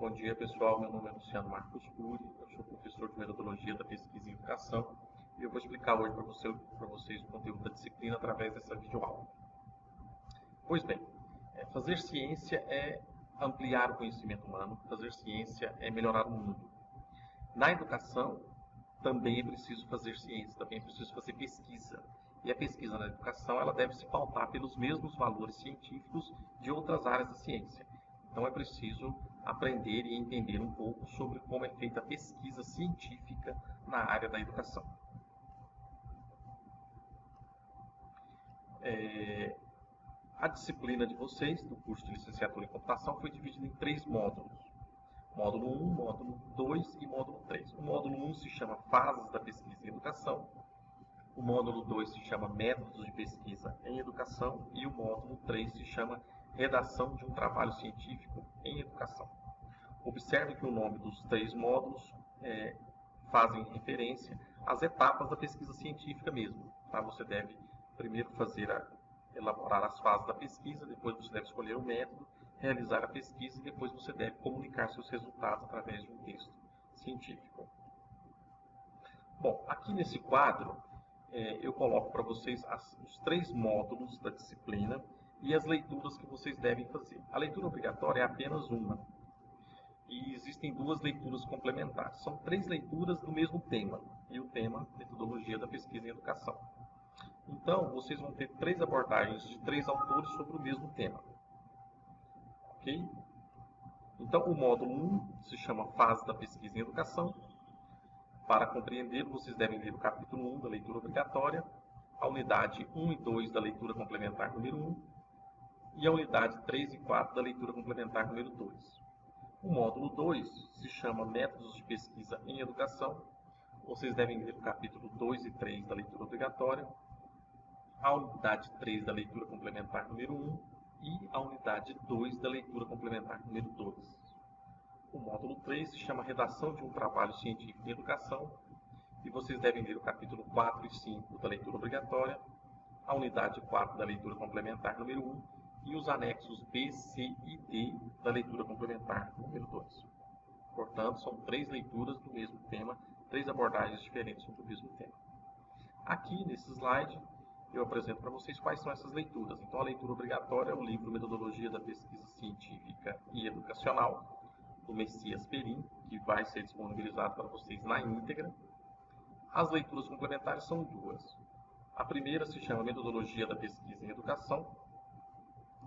Bom dia, pessoal. Meu nome é Luciano Marcos Cury, eu sou professor de Metodologia da Pesquisa em Educação e eu vou explicar hoje para vocês o conteúdo da disciplina através dessa videoaula. Pois bem, fazer ciência é ampliar o conhecimento humano, fazer ciência é melhorar o mundo. Na educação, também é preciso fazer ciência, também é preciso fazer pesquisa. E a pesquisa na educação ela deve se pautar pelos mesmos valores científicos de outras áreas da ciência. Então é preciso aprender e entender um pouco sobre como é feita a pesquisa científica na área da educação. A disciplina de vocês, do curso de licenciatura em computação, foi dividida em 3 módulos. Módulo 1, módulo 2 e módulo 3. O módulo 1 se chama Fases da Pesquisa em Educação. O módulo 2 se chama Métodos de Pesquisa em Educação. E o módulo 3 se chama Redação de um Trabalho Científico em Educação. Observe que o nome dos 3 módulos fazem referência às etapas da pesquisa científica mesmo. Tá? Você deve primeiro elaborar as fases da pesquisa, depois você deve escolher o método, realizar a pesquisa e depois você deve comunicar seus resultados através de um texto científico. Bom, aqui nesse quadro eu coloco para vocês os 3 módulos da disciplina e as leituras que vocês devem fazer. A leitura obrigatória é apenas uma. E existem 2 leituras complementares. São 3 leituras do mesmo tema. E o tema, Metodologia da Pesquisa em Educação. Então, vocês vão ter 3 abordagens de 3 autores sobre o mesmo tema. Ok? Então, o módulo 1 se chama Fase da Pesquisa em Educação. Para compreender, vocês devem ler o capítulo 1 da leitura obrigatória, a unidade 1 e 2 da leitura complementar número 1 e a unidade 3 e 4 da leitura complementar número 2. O módulo 2 se chama Métodos de Pesquisa em Educação. Vocês devem ler o capítulo 2 e 3 da leitura obrigatória, a unidade 3 da leitura complementar número 1 e a unidade 2 da leitura complementar número 2. O módulo 3 se chama Redação de um Trabalho Científico em Educação e vocês devem ler o capítulo 4 e 5 da leitura obrigatória, a unidade 4 da leitura complementar número 1 e os anexos B, C e D da leitura complementar número 2. Portanto, são 3 leituras do mesmo tema, 3 abordagens diferentes sobre o mesmo tema. Aqui, nesse slide, eu apresento para vocês quais são essas leituras. Então, a leitura obrigatória é o livro Metodologia da Pesquisa Científica e Educacional, do Messias Perim, que vai ser disponibilizado para vocês na íntegra. As leituras complementares são 2. A primeira se chama Metodologia da Pesquisa em Educação,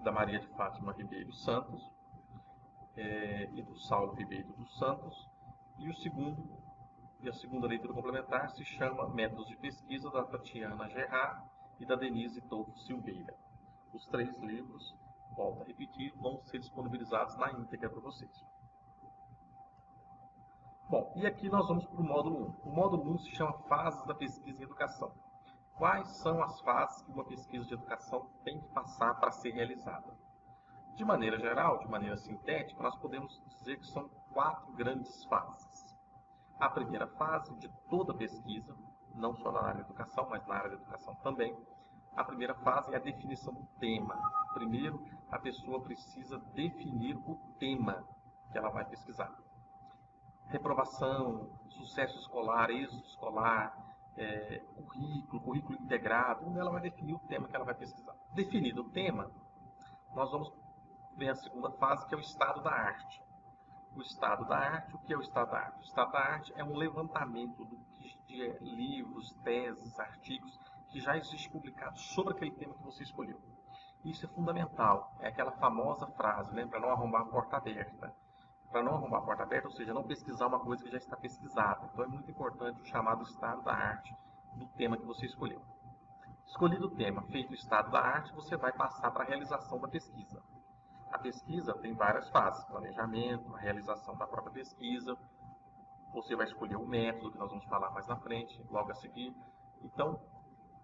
da Maria de Fátima Ribeiro Santos e do Saulo Ribeiro dos Santos. E a segunda leitura complementar se chama Métodos de Pesquisa, da Tatiana Gerard e da Denise Tolfo Silveira. Os 3 livros, volto a repetir, vão ser disponibilizados na íntegra para vocês. Bom, e aqui nós vamos para o módulo 1. O módulo 1 se chama Fases da Pesquisa em Educação. Quais são as fases que uma pesquisa de educação tem que passar para ser realizada? De maneira geral, de maneira sintética, nós podemos dizer que são 4 grandes fases. A primeira fase de toda pesquisa, não só na área da educação, mas na área da educação também, a primeira fase é a definição do tema. Primeiro, a pessoa precisa definir o tema que ela vai pesquisar. Reprovação, sucesso escolar, êxito escolar, currículo integrado, onde ela vai definir o tema que ela vai pesquisar. Definido o tema, nós vamos ver a segunda fase, que é o estado da arte. O estado da arte, o que é o estado da arte? O estado da arte é um levantamento de livros, teses, artigos que já existem publicados sobre aquele tema que você escolheu. Isso é fundamental, é aquela famosa frase, né, para não arrombar a porta aberta. Para não arrombar a porta aberta, ou seja, não pesquisar uma coisa que já está pesquisada. Então é muito importante o chamado estado da arte do tema que você escolheu. Escolhido o tema, feito o estado da arte, você vai passar para a realização da pesquisa. A pesquisa tem várias fases: planejamento, a realização da própria pesquisa. Você vai escolher o método, que nós vamos falar mais na frente, logo a seguir. Então,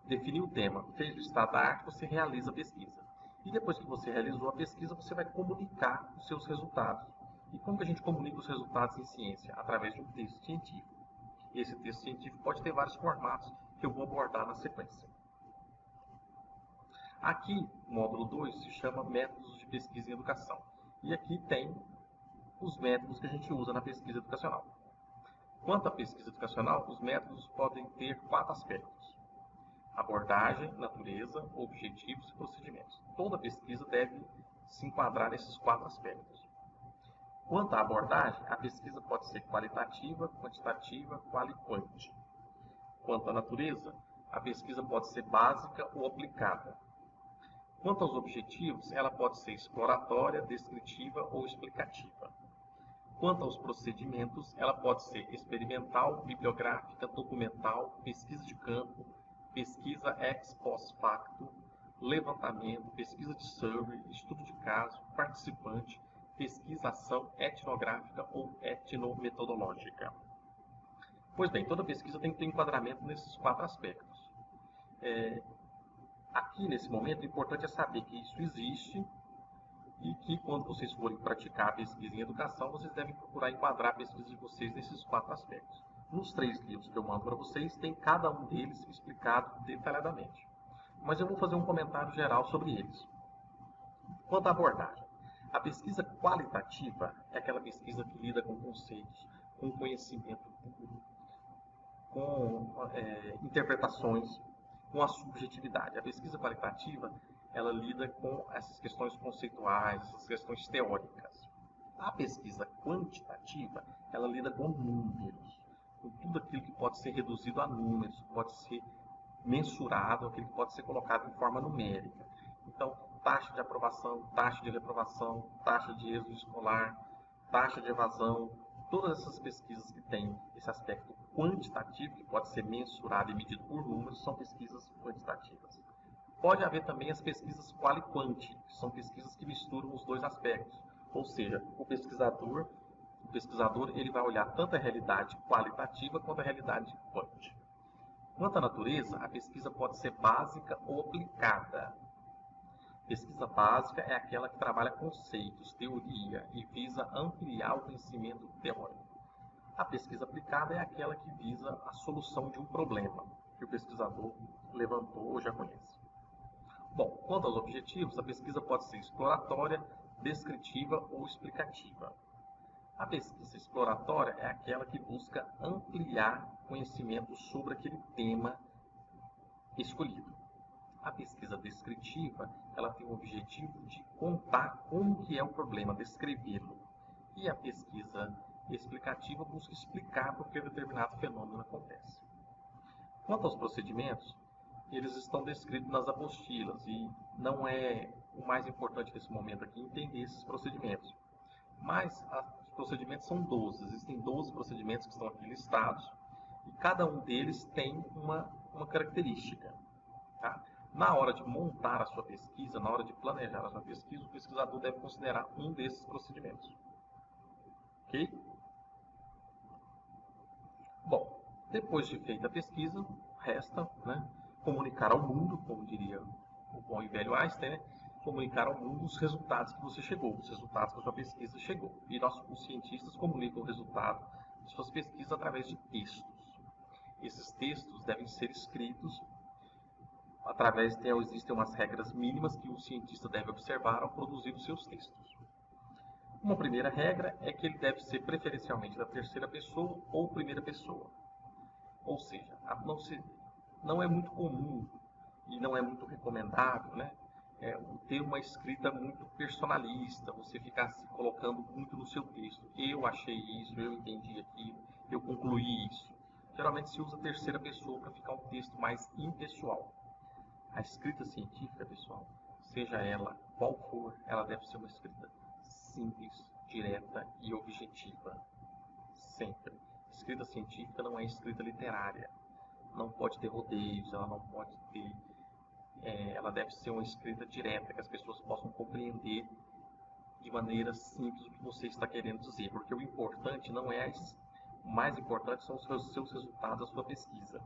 definiu o tema, fez o estado da arte, você realiza a pesquisa. E depois que você realizou a pesquisa, você vai comunicar os seus resultados. E como que a gente comunica os resultados em ciência? Através de um texto científico. Esse texto científico pode ter vários formatos que eu vou abordar na sequência. Aqui, o módulo 2 se chama Métodos de Pesquisa em Educação. E aqui tem os métodos que a gente usa na pesquisa educacional. Quanto à pesquisa educacional, os métodos podem ter 4 aspectos: abordagem, natureza, objetivos e procedimentos. Toda pesquisa deve se enquadrar nesses 4 aspectos. Quanto à abordagem, a pesquisa pode ser qualitativa, quantitativa, quali-quant. Quanto à natureza, a pesquisa pode ser básica ou aplicada. Quanto aos objetivos, ela pode ser exploratória, descritiva ou explicativa. Quanto aos procedimentos, ela pode ser experimental, bibliográfica, documental, pesquisa de campo, pesquisa ex post facto, levantamento, pesquisa de survey, estudo de caso, participante, pesquisa-ação etnográfica ou etnometodológica. Pois bem, toda pesquisa tem que ter enquadramento nesses 4 aspectos. Aqui, nesse momento, o importante é saber que isso existe e que, quando vocês forem praticar a pesquisa em educação, vocês devem procurar enquadrar a pesquisa de vocês nesses 4 aspectos. Nos 3 livros que eu mando para vocês, tem cada um deles explicado detalhadamente. Mas eu vou fazer um comentário geral sobre eles. Quanto à abordagem, a pesquisa qualitativa é aquela pesquisa que lida com conceitos, com conhecimento puro, com interpretações, com a subjetividade. A pesquisa qualitativa, ela lida com essas questões conceituais, essas questões teóricas. A pesquisa quantitativa, ela lida com números, com tudo aquilo que pode ser reduzido a números, que pode ser mensurado, aquilo que pode ser colocado em forma numérica. Então, taxa de aprovação, taxa de reprovação, taxa de êxito escolar, taxa de evasão, todas essas pesquisas que têm esse aspecto quantitativo, que pode ser mensurado e medido por números, são pesquisas quantitativas. Pode haver também as pesquisas quali-quant, que são pesquisas que misturam os 2 aspectos. Ou seja, o pesquisador ele vai olhar tanto a realidade qualitativa quanto a realidade quant. Quanto à natureza, a pesquisa pode ser básica ou aplicada. Pesquisa básica é aquela que trabalha conceitos, teoria e visa ampliar o conhecimento teórico. A pesquisa aplicada é aquela que visa a solução de um problema que o pesquisador levantou ou já conhece. Bom, quanto aos objetivos, a pesquisa pode ser exploratória, descritiva ou explicativa. A pesquisa exploratória é aquela que busca ampliar conhecimento sobre aquele tema escolhido. A pesquisa descritiva, ela tem o objetivo de contar como que é o problema, descrevê-lo. E a pesquisa explicativa busca explicar por que determinado fenômeno acontece. Quanto aos procedimentos, eles estão descritos nas apostilas e não é o mais importante nesse momento aqui entender esses procedimentos. Mas os procedimentos são 12, existem 12 procedimentos que estão aqui listados e cada um deles tem uma característica. Tá? Na hora de montar a sua pesquisa, na hora de planejar a sua pesquisa, o pesquisador deve considerar um desses procedimentos. Ok? Bom, depois de feita a pesquisa, resta comunicar ao mundo, como diria o bom e velho Einstein, comunicar ao mundo os resultados que você chegou, os resultados que a sua pesquisa chegou. E os cientistas comunicam o resultado de suas pesquisas através de textos. Esses textos devem ser escritos existem umas regras mínimas que o cientista deve observar ao produzir os seus textos. Uma primeira regra é que ele deve ser preferencialmente da terceira pessoa ou primeira pessoa. Ou seja, não é muito comum e não é muito recomendável, ter uma escrita muito personalista, você ficar se colocando muito no seu texto. Eu achei isso, eu entendi aquilo, eu concluí isso. Geralmente se usa a terceira pessoa para ficar um texto mais impessoal. A escrita científica, pessoal, seja ela qual for, ela deve ser uma escrita simples, direta e objetiva. Sempre. Escrita científica não é escrita literária. Não pode ter rodeios, ela não pode ter... ela deve ser uma escrita direta, que as pessoas possam compreender de maneira simples o que você está querendo dizer. Porque o importante não é o mais importante são os seus resultados, a sua pesquisa.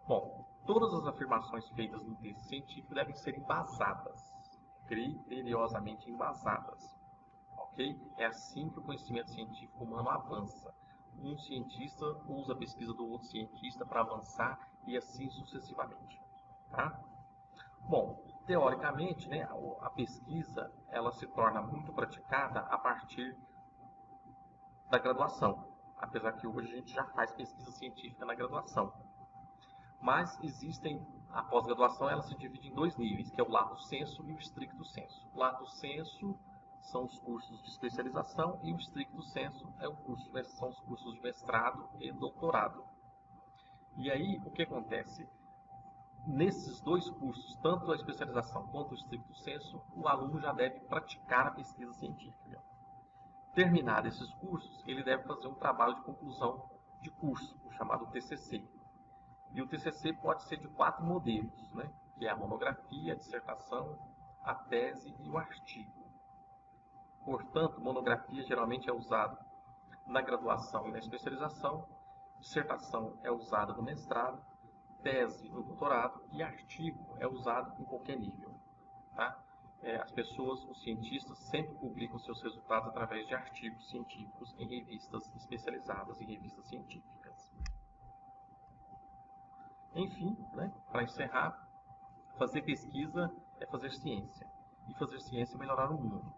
Bom, todas as afirmações feitas no texto científico devem ser embasadas, criteriosamente embasadas. Ok? É assim que o conhecimento científico humano avança. Um cientista usa a pesquisa do outro cientista para avançar e assim sucessivamente. Tá? Bom, teoricamente, a pesquisa ela se torna muito praticada a partir da graduação, apesar que hoje a gente já faz pesquisa científica na graduação. Mas existem, a pós-graduação ela se divide em dois níveis, que é o lato sensu e o stricto sensu. O lato sensu são os cursos de especialização e o stricto sensu são os cursos de mestrado e doutorado. E aí, o que acontece? Nesses dois cursos, tanto a especialização quanto o stricto sensu, o aluno já deve praticar a pesquisa científica. Terminado esses cursos, ele deve fazer um trabalho de conclusão de curso, o chamado TCC. E o TCC pode ser de 4 modelos, né? Que é a monografia, a dissertação, a tese e o artigo. Portanto, monografia geralmente é usada na graduação e na especialização, dissertação é usada no mestrado, tese no doutorado e artigo é usado em qualquer nível. Tá? As pessoas, os cientistas, sempre publicam seus resultados através de artigos científicos em revistas especializadas, em revistas científicas. Enfim, né, para encerrar, fazer pesquisa é fazer ciência. E fazer ciência é melhorar o mundo.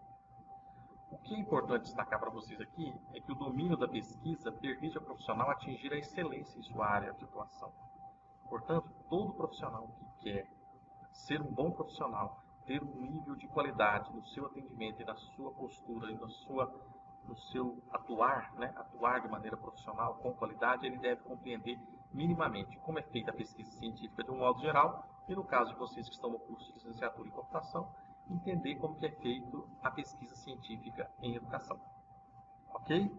O que é importante destacar para vocês aqui é que o domínio da pesquisa permite ao profissional atingir a excelência em sua área de atuação. Portanto, todo profissional que quer ser um bom profissional, ter um nível de qualidade no seu atendimento e na sua postura e no seu atuar, né, atuar de maneira profissional, com qualidade, ele deve compreender minimamente como é feita a pesquisa científica de um modo geral e, no caso de vocês que estão no curso de licenciatura em computação, entender como que é feita a pesquisa científica em educação. Ok?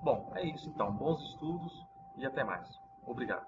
Bom, é isso então. Bons estudos e até mais. Obrigado.